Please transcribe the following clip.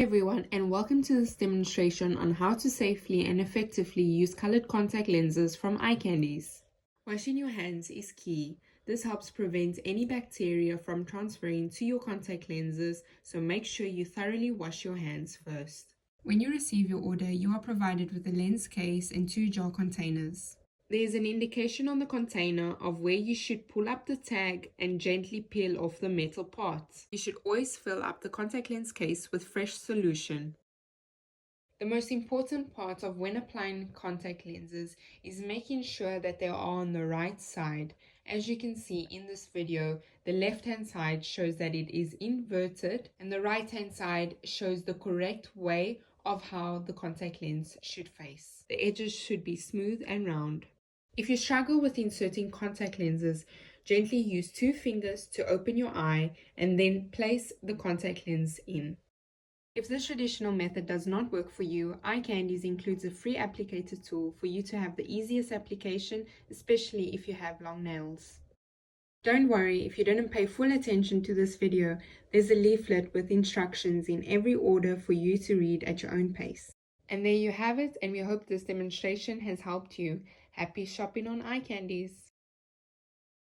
Hey everyone, and welcome to this demonstration on how to safely and effectively use colored contact lenses from Eyecandys. Washing your hands is key. This helps prevent any bacteria from transferring to your contact lenses, so make sure you thoroughly wash your hands first. When you receive your order, you are provided with a lens case and 2 jar containers. There is an indication on the container of where you should pull up the tag and gently peel off the metal parts. You should always fill up the contact lens case with fresh solution. The most important part of when applying contact lenses is making sure that they are on the right side. As you can see in this video, the left hand side shows that it is inverted and the right hand side shows the correct way of how the contact lens should face. The edges should be smooth and round. If you struggle with inserting contact lenses, gently use 2 fingers to open your eye and then place the contact lens in. If this traditional method does not work for you, Eyecandys includes a free applicator tool for you to have the easiest application, especially if you have long nails. Don't worry if you didn't pay full attention to this video, there's a leaflet with instructions in every order for you to read at your own pace. And there you have it, and we hope this demonstration has helped you. Happy shopping on Eyecandys!